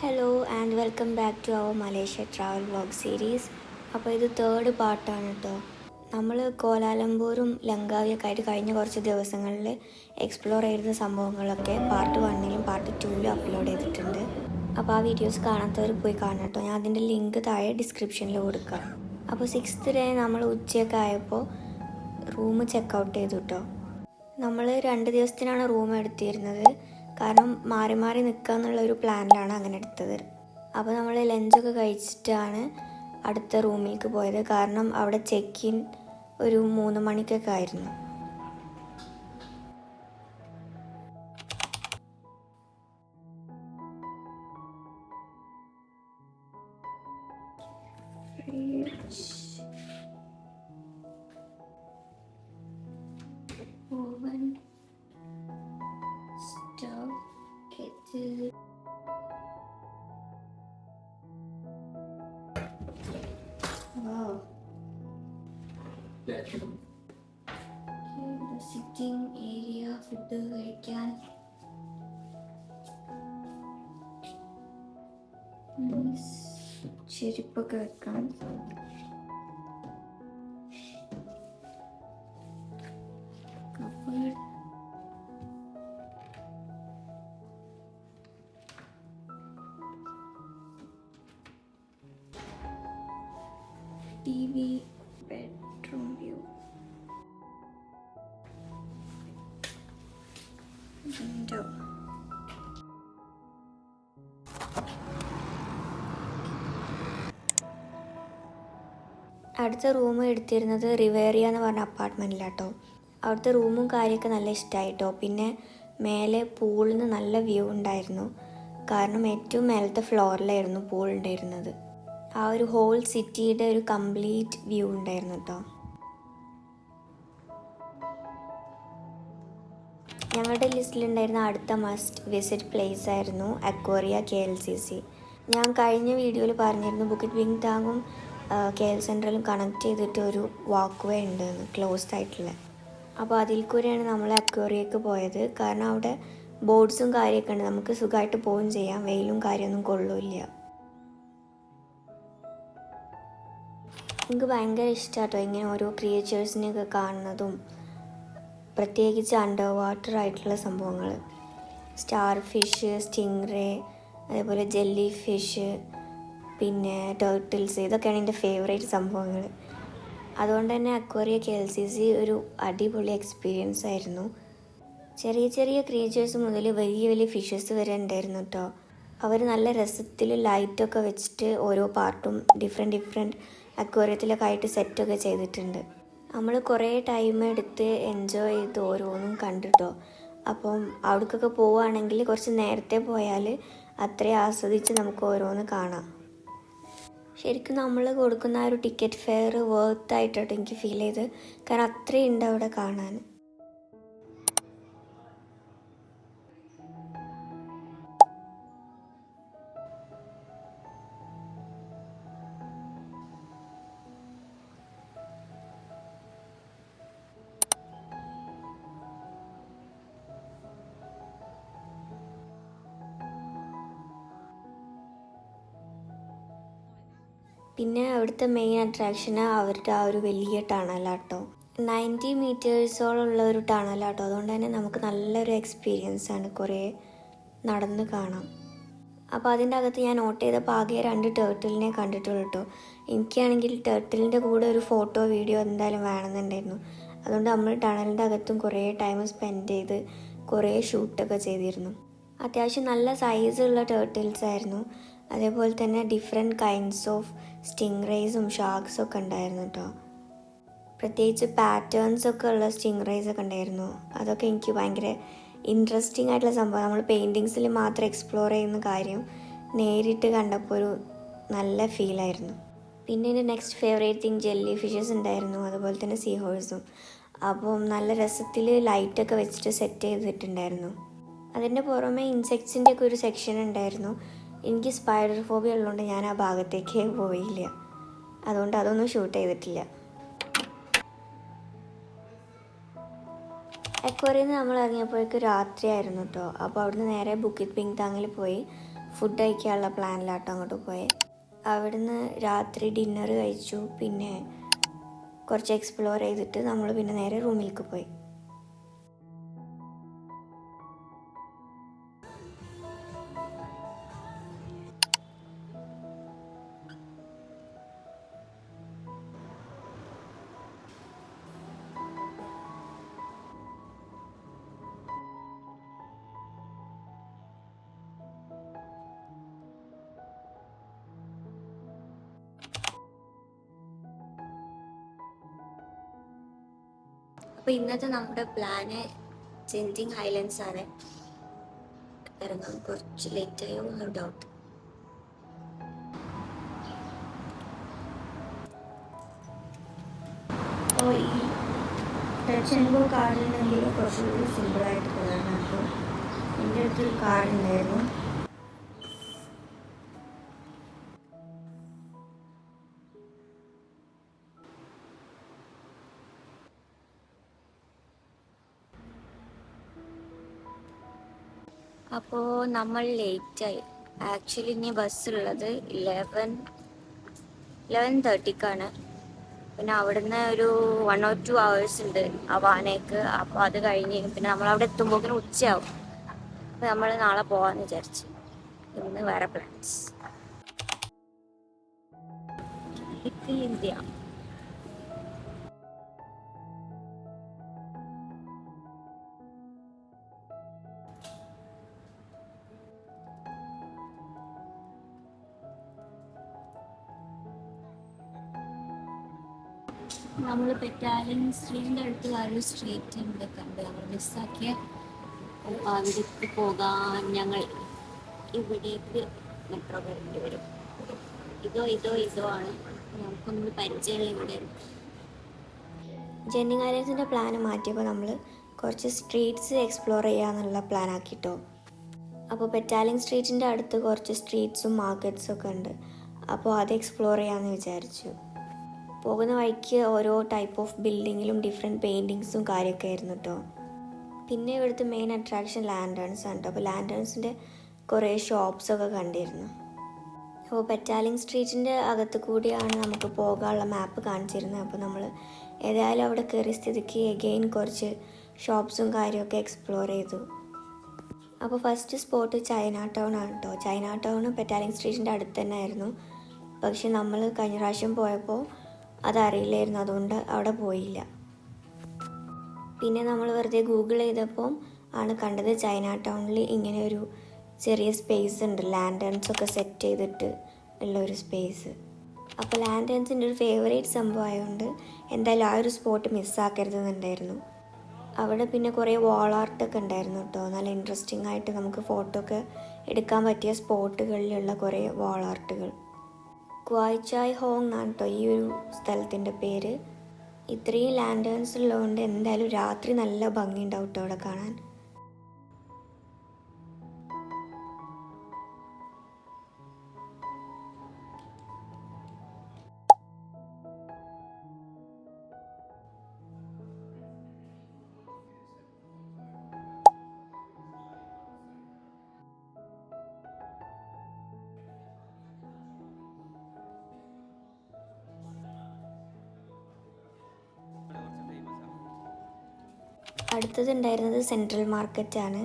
Hello and welcome back to our Malaysia travel vlog series. അപ്പോൾ ഇത് third പാർട്ടാണ് കേട്ടോ. നമ്മൾ കോലാലംപൂരും ലങ്കാവിയൊക്കെ ആയിട്ട് കഴിഞ്ഞ കുറച്ച് ദിവസങ്ങളിൽ എക്സ്പ്ലോർ ചെയ്ത സംഭവങ്ങളൊക്കെ പാർട്ട് 1ലും പാർട്ട് 2ലും അപ്ലോഡ് ചെയ്തിട്ടുണ്ട്. അപ്പോൾ ആ വീഡിയോസ് കാണാത്തവർ പോയി കാണണം കേട്ടോ. ഞാൻ അതിൻ്റെ ലിങ്ക് താഴെ ഡിസ്ക്രിപ്ഷനിൽ കൊടുക്കാം. അപ്പോൾ 6th ഡേ നമ്മൾ ഉച്ചയൊക്കെ ആയപ്പോൾ റൂം ചെക്കൗട്ട് ചെയ്തു കേട്ടോ. നമ്മൾ 2 ദിവസത്തിനാണ് റൂം എടുത്തിരുന്നത്. കാരണം മാറി മാറി നിൽക്കുക എന്നുള്ളൊരു പ്ലാനിലാണ് അങ്ങനെ എടുത്തത്. അപ്പോൾ നമ്മൾ ലഞ്ചൊക്കെ കഴിച്ചിട്ടാണ് അടുത്ത റൂമിലേക്ക് പോയത്. കാരണം അവിടെ ചെക്ക് ഇൻ ഒരു 3 മണിക്കൊക്കെ ആയിരുന്നു. Oven, stove, kettle. Wow. Okay, the sitting area, food കഴിക്കാൻ. ചെരുപ്പൊക്കെ വെക്കാം. Cupboard. TV, bedroom view, window. അടുത്ത റൂം എടുത്തിരുന്നത് റിവേറിയ എന്ന് പറഞ്ഞ അപ്പാർട്ട്മെൻറ്റിലാട്ടോ. അവിടുത്തെ റൂമും കാര്യമൊക്കെ നല്ല ഇഷ്ടമായിട്ടോ. പിന്നെ മേലെ പൂളിൽ നിന്ന് നല്ല വ്യൂ ഉണ്ടായിരുന്നു. കാരണം ഏറ്റവും മേലത്തെ ഫ്ലോറിലായിരുന്നു പൂൾ ഉണ്ടായിരുന്നത്. ആ ഒരു ഹോൾ സിറ്റിയുടെ ഒരു കംപ്ലീറ്റ് വ്യൂ ഉണ്ടായിരുന്നു കേട്ടോ. ഞങ്ങളുടെ ലിസ്റ്റിലുണ്ടായിരുന്ന അടുത്ത മസ്റ്റ് വിസിറ്റ് പ്ലേസ് ആയിരുന്നു അക്വേറിയ KLCC. ഞാൻ കഴിഞ്ഞ വീഡിയോയിൽ പറഞ്ഞിരുന്നു ബുക്കിറ്റ് വിങ് ടാങ്ങും KL സെൻട്രലും കണക്ട് ചെയ്തിട്ട് ഒരു വാക്ക് വേ ഉണ്ടെന്ന്, ക്ലോസ്ഡ് ആയിട്ടുള്ള. അപ്പോൾ അതിൽ കൂടെയാണ് നമ്മൾ അക്വേറിയക്ക് പോയത്. കാരണം അവിടെ ബോർഡ്സും കാര്യമൊക്കെ ഉണ്ട്, നമുക്ക് സുഖമായിട്ട് പോവുകയും ചെയ്യാം, വെയിലും കാര്യമൊന്നും കൊള്ളില്ല. എനിക്ക് ഭയങ്കര ഇഷ്ടമാട്ടോ ഇങ്ങനെ ഓരോ ക്രിയേച്ചേഴ്സിനെയൊക്കെ കാണുന്നതും, പ്രത്യേകിച്ച് അണ്ടർ വാട്ടർ ആയിട്ടുള്ള സംഭവങ്ങൾ. സ്റ്റാർ ഫിഷ്, സ്റ്റിംഗ് അതേപോലെ ജെല്ലി ഫിഷ്, പിന്നെ ടേർട്ടിൽസ്, ഇതൊക്കെയാണ് എൻ്റെ ഫേവറേറ്റ് സംഭവങ്ങൾ. അതുകൊണ്ട് തന്നെ അക്വേറിയ KLCC ഒരു അടിപൊളി എക്സ്പീരിയൻസ് ആയിരുന്നു. ചെറിയ ചെറിയ ക്രിയേച്ചേഴ്സ് മുതൽ വലിയ വലിയ ഫിഷസ് വരെ ഉണ്ടായിരുന്നു കേട്ടോ. അവർ നല്ല രസത്തിൽ ലൈറ്റൊക്കെ വെച്ചിട്ട് ഓരോ പാർട്ടും ഡിഫറെൻറ്റ് അക്വേറിയത്തിലൊക്കെ ആയിട്ട് സെറ്റൊക്കെ ചെയ്തിട്ടുണ്ട്. നമ്മൾ കുറേ ടൈം എടുത്ത് എൻജോയ് ചെയ്ത് ഓരോന്നും കണ്ടിട്ടോ. അപ്പം അവിടേക്കൊക്കെ പോവുകയാണെങ്കിൽ കുറച്ച് നേരത്തെ പോയാൽ അത്രയും ആസ്വദിച്ച് നമുക്ക് ഓരോന്ന് കാണാം. ശരിക്കും നമ്മൾ കൊടുക്കുന്ന ആ ഒരു ടിക്കറ്റ് ഫെയർ വർത്തായിട്ടോ എനിക്ക് ഫീൽ ചെയ്ത്. കാരണം അത്രയും ഉണ്ട് അവിടെ കാണാൻ. പിന്നെ അവിടുത്തെ മെയിൻ അട്രാക്ഷന് അവരുടെ ആ ഒരു വലിയ ടണലാട്ടോ. 90 മീറ്റേഴ്സോളം ഒരു ടണലാട്ടോ. അതുകൊണ്ട് തന്നെ നമുക്ക് നല്ലൊരു എക്സ്പീരിയൻസ് ആണ്, കുറേ നടന്ന് കാണാം. അപ്പോൾ അതിൻ്റെ അകത്ത് ഞാൻ നോട്ട് ചെയ്തപ്പോൾ ആകെ 2 ടേർട്ടിലിനെ കണ്ടിട്ടുള്ളൂ കേട്ടോ. എനിക്കാണെങ്കിൽ ടേർട്ടിലിൻ്റെ കൂടെ ഒരു ഫോട്ടോ വീഡിയോ എന്തായാലും വേണമെന്നുണ്ടായിരുന്നു. അതുകൊണ്ട് നമ്മൾ ടണലിൻ്റെ അകത്തും കുറേ ടൈം സ്പെൻഡ് ചെയ്ത് കുറേ ഷൂട്ടൊക്കെ ചെയ്തിരുന്നു. അത്യാവശ്യം നല്ല സൈസുള്ള ടേർട്ടിൽസ് ആയിരുന്നു. അതേപോലെ തന്നെ ഡിഫറെൻറ്റ് കൈൻഡ്സ് ഓഫ് സ്റ്റിംഗ് റേസും ഷാർക്സും ഒക്കെ ഉണ്ടായിരുന്നു കേട്ടോ. പ്രത്യേകിച്ച് പാറ്റേൺസൊക്കെ ഉള്ള സ്റ്റിംഗ് റേസ് ഒക്കെ ഉണ്ടായിരുന്നു. അതൊക്കെ എനിക്ക് ഭയങ്കര ഇൻട്രസ്റ്റിംഗ് ആയിട്ടുള്ള സംഭവം. നമ്മൾ പെയിൻറ്റിങ്സിൽ മാത്രം എക്സ്പ്ലോർ ചെയ്യുന്ന കാര്യം നേരിട്ട് കണ്ടപ്പോൾ ഒരു നല്ല ഫീലായിരുന്നു. പിന്നെ എൻ്റെ next favourite thing jelly fishes ഉണ്ടായിരുന്നു, അതുപോലെ തന്നെ സീ ഹോഴ്സും. അപ്പം നല്ല രസത്തിൽ ലൈറ്റൊക്കെ വെച്ചിട്ട് സെറ്റ് ചെയ്തിട്ടുണ്ടായിരുന്നു. അതിൻ്റെ പുറമെ ഇൻസെക്ട്സിൻ്റെ ഒക്കെ ഒരു സെക്ഷൻ ഉണ്ടായിരുന്നു. എനിക്ക് സ്പൈഡർ ഫോബിയ ഉള്ളതുകൊണ്ട് ഞാൻ ആ ഭാഗത്തേക്ക് പോയില്ല. അതുകൊണ്ട് അതൊന്നും ഷൂട്ട് ചെയ്തിട്ടില്ല. അക്വേറിയിൽ നിന്ന് നമ്മൾ ഇറങ്ങിയപ്പോഴേക്ക് രാത്രിയായിരുന്നു കേട്ടോ. അപ്പോൾ അവിടുന്ന് നേരെ ബുക്കിറ്റ് വിങ് ടാങ്ങിൽ പോയി ഫുഡ് കഴിക്കാനുള്ള പ്ലാനിലാട്ടോ അങ്ങോട്ട് പോയത്. അവിടുന്ന് രാത്രി ഡിന്നർ കഴിച്ചു. പിന്നെ കുറച്ച് എക്സ്പ്ലോർ ചെയ്തിട്ട് നമ്മൾ പിന്നെ നേരെ റൂമിലേക്ക് പോയി. അപ്പോൾ ഇന്നത്തെ നമ്മുടെ പ്ലാന് ജെൻറ്റിങ് ഹൈലൻഡ്സ് ആണ്. ഇറങ്ങാൻ കുറച്ച് ലേറ്റായോ എന്നൊരു ഡൗട്ട്. അപ്പോൾ ഈ ടച്ച് ആൻഡ് ഗോ കാർഡ് ഉണ്ടെങ്കിൽ കുറച്ചുകൂടി സിമ്പിളായിട്ട് പോകാനാണ്. അപ്പോൾ എൻ്റെ അടുത്തൊരു കാർഡ് ഉണ്ടായിരുന്നു. അപ്പോൾ നമ്മൾ ലേറ്റായി. ആക്ച്വലി ഇനി ബസ്സുള്ളത് 11:30ക്കാണ്. പിന്നെ അവിടുന്ന് ഒരു 1 or 2 hours ഉണ്ട് അവാനേക്ക്. അപ്പോൾ അത് കഴിഞ്ഞ് പിന്നെ നമ്മളവിടെ എത്തുമ്പോഴേക്കും ഉച്ചയാവും. അപ്പോൾ നമ്മൾ നാളെ പോകാമെന്ന് വിചാരിച്ചു. ഇന്ന് വേറെ പ്ലാൻസ്. ഇന്ത്യ നമ്മൾ പെറ്റാലിൻ സ്ട്രീറ്റിൻ്റെ അടുത്ത് വേറൊരു സ്ട്രീറ്റ് ഉണ്ട് കണ്ട് നമ്മൾ മിസ്സാക്കിയ. അവിടേക്ക് പോകാൻ ഞങ്ങൾ ഇവിടേക്ക് മെട്രോ കയറേണ്ടി വരും. ഇതോ ആണ് നമുക്കൊന്നും പരിചയമുള്ള ഇവിടെ. ജെൻറ്റിങ് ഐലൻഡ്സിൻ്റെ പ്ലാൻ മാറ്റിയപ്പോൾ നമ്മൾ കുറച്ച് സ്ട്രീറ്റ്സ് എക്സ്പ്ലോർ ചെയ്യാന്നുള്ള പ്ലാൻ ആക്കിട്ടോ. അപ്പോൾ പെറ്റാലിംഗ് സ്ട്രീറ്റിൻ്റെ അടുത്ത് കുറച്ച് സ്ട്രീറ്റ്സും മാർക്കറ്റ്സും ഒക്കെ ഉണ്ട്. അപ്പോൾ അത് എക്സ്പ്ലോർ ചെയ്യാമെന്ന് വിചാരിച്ചു. പോകുന്ന വഴിക്ക് ഓരോ ടൈപ്പ് ഓഫ് ബിൽഡിങ്ങിലും ഡിഫറെൻറ്റ് പെയിൻറ്റിങ്സും കാര്യമൊക്കെ ആയിരുന്നു കേട്ടോ. പിന്നെ ഇവിടുത്തെ മെയിൻ അട്രാക്ഷൻ ലാൻഡേൺസ് ആണ്. അപ്പോൾ ലാൻഡേൺസിൻ്റെ കുറേ ഷോപ്സൊക്കെ കണ്ടിരുന്നു. അപ്പോൾ പെറ്റാലിംഗ് സ്ട്രീറ്റിൻ്റെ അകത്ത് കൂടിയാണ് നമുക്ക് പോകാനുള്ള മാപ്പ് കാണിച്ചിരുന്നത്. അപ്പോൾ നമ്മൾ ഏതായാലും അവിടെ കയറിയ സ്ഥിതിക്ക് എഗെയിൻ കുറച്ച് ഷോപ്സും കാര്യമൊക്കെ എക്സ്പ്ലോർ ചെയ്തു. അപ്പോൾ ഫസ്റ്റ് സ്പോട്ട് ചൈന ടൗൺ ആണ് കേട്ടോ. ചൈന ടൗൺ പെറ്റാലിംഗ് സ്ട്രീറ്റിൻ്റെ അടുത്ത് തന്നെ ആയിരുന്നു. പക്ഷെ നമ്മൾ കഴിഞ്ഞ പ്രാവശ്യം പോയപ്പോൾ അതറിയില്ലായിരുന്നു, അതുകൊണ്ട് അവിടെ പോയില്ല. പിന്നെ നമ്മൾ വെറുതെ ഗൂഗിൾ ചെയ്തപ്പോൾ ആണ് കണ്ടത് ചൈന ടൗണിൽ ഇങ്ങനെ ഒരു ചെറിയ സ്പേസ് ഉണ്ട്, ലാൻഡേൺസൊക്കെ സെറ്റ് ചെയ്തിട്ട് ഉള്ള ഒരു സ്പേസ്. അപ്പോൾ ലാൻഡേൺസിൻ്റെ ഒരു ഫേവറേറ്റ് സംഭവം ആയതുകൊണ്ട് എന്തായാലും ആ ഒരു സ്പോട്ട് മിസ്സാക്കരുതെന്നുണ്ടായിരുന്നു. അവിടെ പിന്നെ കുറേ വാൾ ആർട്ടൊക്കെ ഉണ്ടായിരുന്നു കേട്ടോ. നല്ല ഇൻട്രസ്റ്റിംഗ് ആയിട്ട് നമുക്ക് ഫോട്ടോ ഒക്കെ എടുക്കാൻ പറ്റിയ സ്പോട്ടുകളിലുള്ള കുറേ വാൾ ആർട്ടുകൾ. ക്വായ് ചായ് ഹോങ് എന്നാണ് കേട്ടോ ഈ ഒരു സ്ഥലത്തിൻ്റെ പേര്. ഇത്രയും ലാൻഡേൺസ് ഉള്ളതുകൊണ്ട് എന്തായാലും രാത്രി നല്ല ഭംഗിയുണ്ടാവും കേട്ടോ അവിടെ കാണാൻ. അടുത്തതുണ്ടായിരുന്നത് സെൻട്രൽ മാർക്കറ്റാണ്.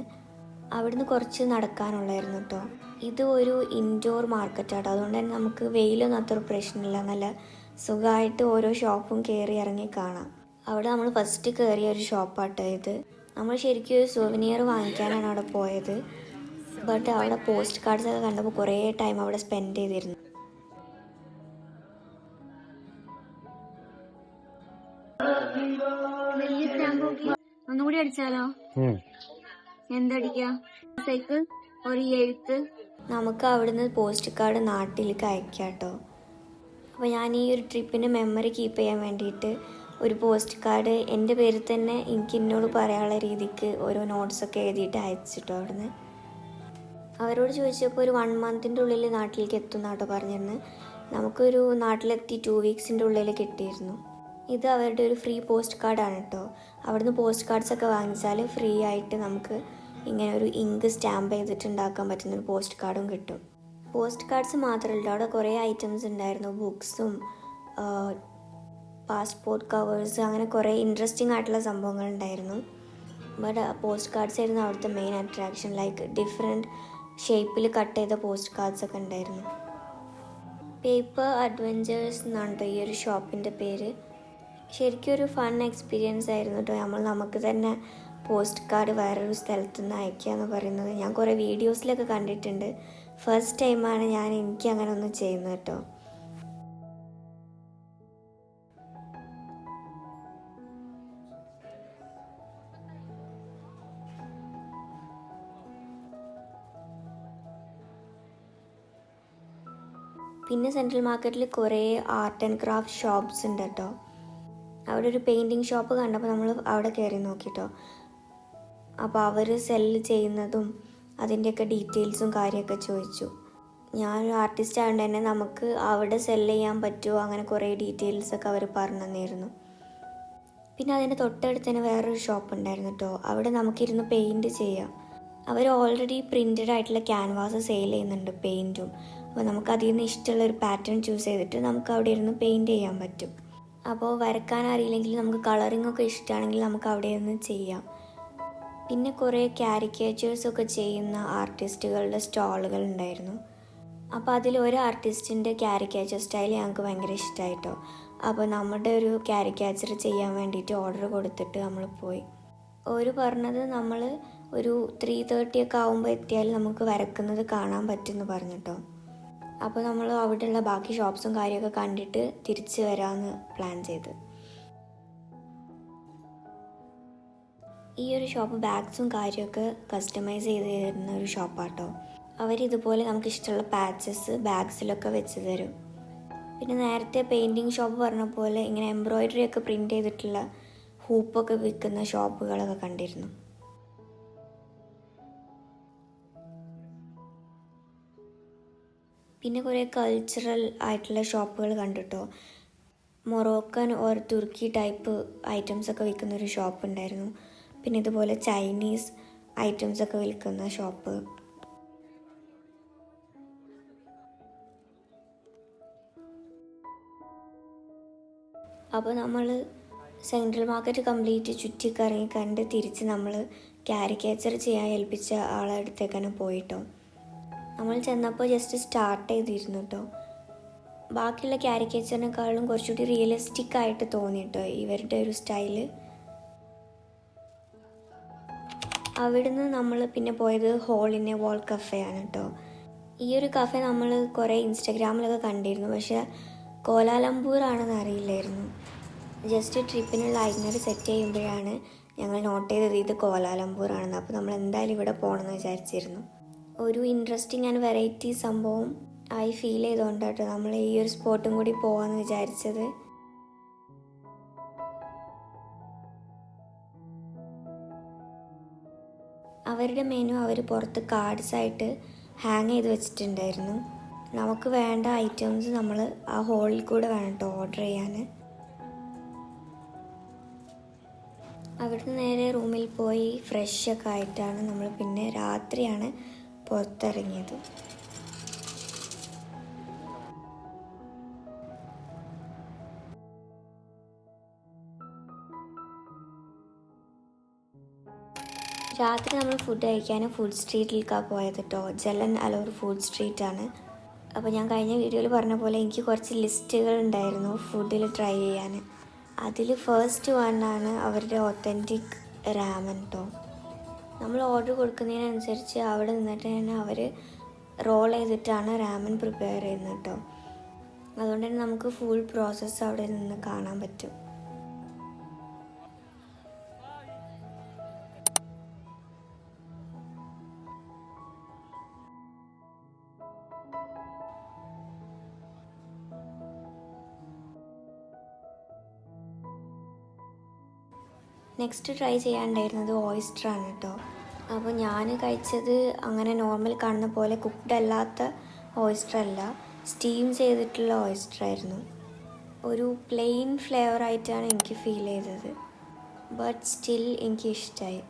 അവിടുന്ന് കുറച്ച് നടക്കാനുള്ളായിരുന്നു കേട്ടോ. ഇത് ഒരു ഇൻഡോർ മാർക്കറ്റാട്ടോ, അതുകൊണ്ട് തന്നെ നമുക്ക് വെയിലൊന്നും അത്ര പ്രശ്നമില്ല. നല്ല സുഖമായിട്ട് ഓരോ ഷോപ്പും കയറി ഇറങ്ങി കാണാം. അവിടെ നമ്മൾ ഫസ്റ്റ് കയറിയ ഒരു ഷോപ്പാട്ടോ ഇത്. നമ്മൾ ശരിക്കും ഒരു സുവനിയർ വാങ്ങിക്കാനാണ് അവിടെ പോയത്. ബട്ട് അവിടെ പോസ്റ്റ് കാർഡ്സൊക്കെ കണ്ടപ്പോൾ കുറേ ടൈം അവിടെ സ്പെൻഡ് ചെയ്തിരുന്നു. ഒന്നുകൂടി അടിച്ചാലോ? എന്തടിക്കാ? സൈക്കിൾ ഒരു എഴുത്ത്. നമുക്ക് അവിടുന്ന് പോസ്റ്റ് കാർഡ് നാട്ടിലേക്ക് അയക്കാട്ടോ. അപ്പോൾ ഞാൻ ഈ ഒരു ട്രിപ്പിൻ്റെ മെമ്മറി കീപ്പ് ചെയ്യാൻ വേണ്ടിയിട്ട് ഒരു പോസ്റ്റ് കാർഡ് എൻ്റെ പേരിൽ തന്നെ എനിക്ക് എന്നോട് പറയാനുള്ള രീതിക്ക് ഓരോ നോട്ട്സൊക്കെ എഴുതിയിട്ട് അയച്ചിട്ടോ അവിടുന്ന്. അവരോട് ചോദിച്ചപ്പോൾ ഒരു 1 monthൻ്റെ ഉള്ളിൽ നാട്ടിലേക്ക് എത്തുന്നാട്ടോ പറഞ്ഞിരുന്നു. നമുക്കൊരു നാട്ടിലെത്തി 2 weeksൻ്റെ ഉള്ളിൽ കിട്ടിയിരുന്നു. ഇത് അവരുടെ ഒരു ഫ്രീ പോസ്റ്റ് കാർഡാണ് കേട്ടോ. അവിടുന്ന് പോസ്റ്റ് കാർഡ്സൊക്കെ വാങ്ങിച്ചാൽ ഫ്രീ ആയിട്ട് നമുക്ക് ഇങ്ങനെ ഒരു ഇങ്ക് സ്റ്റാമ്പ് ചെയ്തിട്ടുണ്ടാക്കാൻ പറ്റുന്നൊരു പോസ്റ്റ് കാർഡും കിട്ടും. പോസ്റ്റ് കാർഡ്സ് മാത്രമല്ല, അവിടെ കുറേ ഐറ്റംസ് ഉണ്ടായിരുന്നു. ബുക്സും പാസ്പോർട്ട് കവേഴ്സ്, അങ്ങനെ കുറേ ഇൻട്രസ്റ്റിംഗ് ആയിട്ടുള്ള സംഭവങ്ങൾ ഉണ്ടായിരുന്നു. ബട്ട് പോസ്റ്റ് കാർഡ്സ് ആയിരുന്നു അവിടുത്തെ മെയിൻ അട്രാക്ഷൻ. ലൈക്ക് ഡിഫറെൻറ്റ് ഷേപ്പിൽ കട്ട് ചെയ്ത പോസ്റ്റ് കാർഡ്സ് ഒക്കെ ഉണ്ടായിരുന്നു. പേപ്പർ അഡ്വഞ്ചേഴ്സ് എന്നാണ് കേട്ടോ ഈ ഒരു ഷോപ്പിൻ്റെ പേര്. ശരിക്കും ഒരു ഫൺ എക്സ്പീരിയൻസ് ആയിരുന്നു കേട്ടോ. നമുക്ക് തന്നെ പോസ്റ്റ് കാർഡ് വേറൊരു സ്ഥലത്തു നിന്ന് അയക്കുക എന്ന് പറയുന്നത് ഞാൻ കുറേ വീഡിയോസിലൊക്കെ കണ്ടിട്ടുണ്ട്. ഫസ്റ്റ് ടൈമാണ് എനിക്ക് അങ്ങനെ ഒന്ന് ചെയ്യുന്നത് കേട്ടോ. പിന്നെ സെൻട്രൽ മാർക്കറ്റിൽ കുറേ ആർട്ട് ആൻഡ് ക്രാഫ്റ്റ് ഷോപ്സ് ഉണ്ട് കേട്ടോ. അവിടെ ഒരു പെയിൻറ്റിങ് ഷോപ്പ് കണ്ടപ്പോൾ നമ്മൾ അവിടെ കയറി നോക്കിട്ടോ. അപ്പോൾ അവർ സെല്ല് ചെയ്യുന്നതും അതിൻ്റെയൊക്കെ ഡീറ്റെയിൽസും കാര്യമൊക്കെ ചോദിച്ചു. ഞാനൊരു ആർട്ടിസ്റ്റ് ആയതുകൊണ്ട് തന്നെ നമുക്ക് അവിടെ സെല്ല് ചെയ്യാൻ പറ്റുമോ അങ്ങനെ കുറേ ഡീറ്റെയിൽസൊക്കെ അവർ പറഞ്ഞു തന്നിരുന്നു. പിന്നെ അതിൻ്റെ തൊട്ടടുത്ത് തന്നെ വേറൊരു ഷോപ്പ് ഉണ്ടായിരുന്നു കേട്ടോ. അവിടെ നമുക്കിരുന്ന് പെയിൻറ്റ് ചെയ്യാം. അവർ ഓൾറെഡി പ്രിൻറ്റഡ് ആയിട്ടുള്ള ക്യാൻവാസ് സെയിൽ ചെയ്യുന്നുണ്ട്, പെയിൻറ്റും. അപ്പോൾ നമുക്ക് അതിൽ നിന്ന് ഇഷ്ടമുള്ളൊരു പാറ്റേൺ ചൂസ് ചെയ്തിട്ട് നമുക്ക് അവിടെ ഇരുന്ന് പെയിൻറ്റ് ചെയ്യാൻ പറ്റും. അപ്പോൾ വരക്കാൻ അറിയില്ലെങ്കിൽ നമുക്ക് കളറിംഗ് ഒക്കെ ഇഷ്ടമാണെങ്കിൽ നമുക്ക് അവിടെ ഇരുന്ന് ചെയ്യാം. പിന്നെ കുറേ ക്യാരിക്കേച്ചേഴ്സൊക്കെ ചെയ്യുന്ന ആർട്ടിസ്റ്റുകളുടെ സ്റ്റാളുകൾ ഉണ്ടായിരുന്നു. അപ്പോൾ അതിലൊരു ആർട്ടിസ്റ്റിൻ്റെ ക്യാരിക്കേച്ചർ സ്റ്റൈൽ ഞങ്ങൾക്ക് ഭയങ്കര ഇഷ്ടമായിട്ടോ. അപ്പോൾ നമ്മുടെ ഒരു ക്യാരിക്കേച്ചർ ചെയ്യാൻ വേണ്ടിയിട്ട് ഓർഡർ കൊടുത്തിട്ട് നമ്മൾ പോയി. അവർ പറഞ്ഞത് നമ്മൾ ഒരു 3:30 ഒക്കെ ആകുമ്പോൾ എത്തിയാൽ നമുക്ക് വരക്കുന്നത് കാണാൻ പറ്റുമെന്ന് പറഞ്ഞിട്ടോ. അപ്പോൾ നമ്മൾ അവിടെയുള്ള ബാക്കി ഷോപ്സും കാര്യമൊക്കെ കണ്ടിട്ട് തിരിച്ച് വരാമെന്ന് പ്ലാൻ ചെയ്ത്. ഈ ഒരു ഷോപ്പ് ബാഗ്സും കാര്യമൊക്കെ കസ്റ്റമൈസ് ചെയ്ത് തരുന്ന ഒരു ഷോപ്പാട്ടോ. അവരിതുപോലെ നമുക്ക് ഇഷ്ടമുള്ള പാച്ചസ് ബാഗ്സിലൊക്കെ വെച്ച് തരും. പിന്നെ നേരത്തെ പെയിൻറ്റിങ് ഷോപ്പ് പറഞ്ഞ പോലെ ഇങ്ങനെ എംബ്രോയ്ഡറി ഒക്കെ പ്രിൻ്റ് ചെയ്തിട്ടുള്ള ഹൂപ്പൊക്കെ വിൽക്കുന്ന ഷോപ്പുകളൊക്കെ കണ്ടിരുന്നു. പിന്നെ കുറേ കൾച്ചറൽ ആയിട്ടുള്ള ഷോപ്പുകൾ കണ്ടിട്ടോ. മൊറോക്കൻ ഓർ തുർക്കി ടൈപ്പ് ഐറ്റംസൊക്കെ വിൽക്കുന്ന ഒരു ഷോപ്പ് ഉണ്ടായിരുന്നു. പിന്നെ ഇതുപോലെ ചൈനീസ് ഐറ്റംസൊക്കെ വിൽക്കുന്ന ഷോപ്പ്. അപ്പോൾ നമ്മൾ സെൻട്രൽ മാർക്കറ്റ് കംപ്ലീറ്റ് ചുറ്റിക്കറങ്ങി കണ്ട് തിരിച്ച് നമ്മൾ ക്യാരിക്കേച്ചർ ചെയ്യാൻ ഏൽപ്പിച്ച ആളെ അടുത്തേക്കാണ് പോയിട്ടോ. നമ്മൾ ചെന്നപ്പോൾ ജസ്റ്റ് സ്റ്റാർട്ട് ചെയ്തിരുന്നു കേട്ടോ. ബാക്കിയുള്ള ക്യാരിക്കേച്ചറിനേക്കാളും കുറച്ചുകൂടി റിയലിസ്റ്റിക് ആയിട്ട് തോന്നിട്ടോ ഇവരുടെ ഒരു സ്റ്റൈല്. അവിടുന്ന് നമ്മൾ പിന്നെ പോയത് ഹോളിനെ വാൾ കഫേ ആണ് കേട്ടോ. ഈ ഒരു കഫേ നമ്മൾ കുറേ ഇൻസ്റ്റഗ്രാമിലൊക്കെ കണ്ടിരുന്നു, പക്ഷേ കോലാലംപൂർ ആണെന്ന് അറിയില്ലായിരുന്നു. ജസ്റ്റ് ട്രിപ്പിനുള്ള ഐറ്റിനറി സെറ്റ് ചെയ്യുമ്പോഴാണ് ഞങ്ങൾ നോട്ട് ചെയ്തത് ഇത് കോലാലംപൂർ ആണെന്ന്. അപ്പോൾ നമ്മൾ എന്തായാലും ഇവിടെ പോകണമെന്ന് വിചാരിച്ചിരുന്നു. ഒരു ഇൻട്രസ്റ്റിംഗ് ആൻഡ് വെറൈറ്റി സംഭവം ആയി ഫീൽ ചെയ്തുകൊണ്ടാട്ടോ നമ്മൾ ഈ ഒരു സ്പോട്ടും കൂടി പോകാമെന്ന് വിചാരിച്ചത്. അവരുടെ മെനു അവർ പുറത്ത് കാർഡ്സായിട്ട് ഹാങ് ചെയ്ത് വെച്ചിട്ടുണ്ടായിരുന്നു. നമുക്ക് വേണ്ട ഐറ്റംസ് നമ്മൾ ആ ഹോളിൽ കൂടെ വേണം കേട്ടോ ഓർഡർ ചെയ്യാൻ. അവിടുന്ന് നേരെ റൂമിൽ പോയി ഫ്രഷൊക്കെ ആയിട്ടാണ് നമ്മൾ പിന്നെ രാത്രിയാണ് പുറത്തിറങ്ങിയത്. രാത്രി നമ്മൾ ഫുഡ് കഴിക്കാൻ ഫുഡ് സ്ട്രീറ്റിലേക്കാണ് പോയത് കേട്ടോ. ജലൻ അലോർ ഫുഡ് സ്ട്രീറ്റാണ്. അപ്പോൾ ഞാൻ കഴിഞ്ഞ വീഡിയോയിൽ പറഞ്ഞ പോലെ എനിക്ക് കുറച്ച് ലിസ്റ്റുകൾ ഉണ്ടായിരുന്നു ഫുഡിൽ ട്രൈ ചെയ്യാൻ. അതിൽ ഫസ്റ്റ് വണ്ണാണ് അവരുടെ ഒത്തൻറ്റിക് റാമൻ കേട്ടോ. നമ്മൾ ഓർഡർ കൊടുക്കുന്നതിനനുസരിച്ച് അവിടെ നിന്നിട്ട് തന്നെ അവർ റോൾ ചെയ്തിട്ടാണ് റാമൻ പ്രിപ്പയർ ചെയ്യുന്നത് കേട്ടോ. അതുകൊണ്ട് തന്നെ നമുക്ക് ഫുൾ പ്രോസസ്സ് അവിടെ നിന്ന് കാണാൻ പറ്റും. നെക്സ്റ്റ് ട്രൈ ചെയ്യാണ്ടായിരുന്നത് ഓയിസ്റ്ററാണ് കേട്ടോ. അപ്പോൾ ഞാൻ കഴിച്ചത് അങ്ങനെ നോർമൽ കാണുന്ന പോലെ കുക്ക്ഡ് അല്ലാത്ത ഓയിസ്റ്റർ അല്ല, സ്റ്റീം ചെയ്തിട്ടുള്ള ഓയിസ്റ്റർ ആയിരുന്നു. ഒരു പ്ലെയിൻ ഫ്ലേവറായിട്ടാണ് എനിക്ക് ഫീൽ ചെയ്തത്. ബട്ട് സ്റ്റിൽ എനിക്ക് ഇഷ്ടമായി.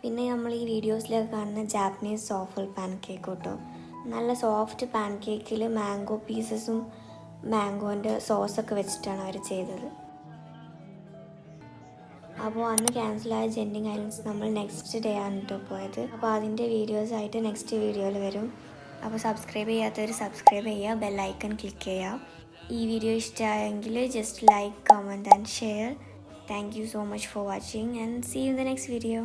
പിന്നെ നമ്മൾ ഈ വീഡിയോസിലൊക്കെ കാണുന്ന ജാപ്പനീസ് സോഫൽ പാൻ കേക്ക് കേട്ടോ, നല്ല സോഫ്റ്റ് പാൻ കേക്കിൽ മാംഗോ പീസസും മാംഗോൻ്റെ സോസൊക്കെ വെച്ചിട്ടാണ് അവർ ചെയ്തത്. അപ്പോൾ അന്ന് ക്യാൻസലായ ജെൻഡിങ് ഐലൻഡ്സ് നമ്മൾ നെക്സ്റ്റ് ഡേ ആണ് കേട്ടോ പോയത്. അപ്പോൾ അതിൻ്റെ വീഡിയോസായിട്ട് നെക്സ്റ്റ് വീഡിയോയിൽ വരും. അപ്പോൾ സബ്സ്ക്രൈബ് ചെയ്യാത്തവർ സബ്സ്ക്രൈബ് ചെയ്യുക, ബെല്ലൈക്കൺ ക്ലിക്ക് ചെയ്യുക. ഈ വീഡിയോ ഇഷ്ടമായെങ്കിൽ just like, comment and share. Thank you so much for watching and see you in the next video.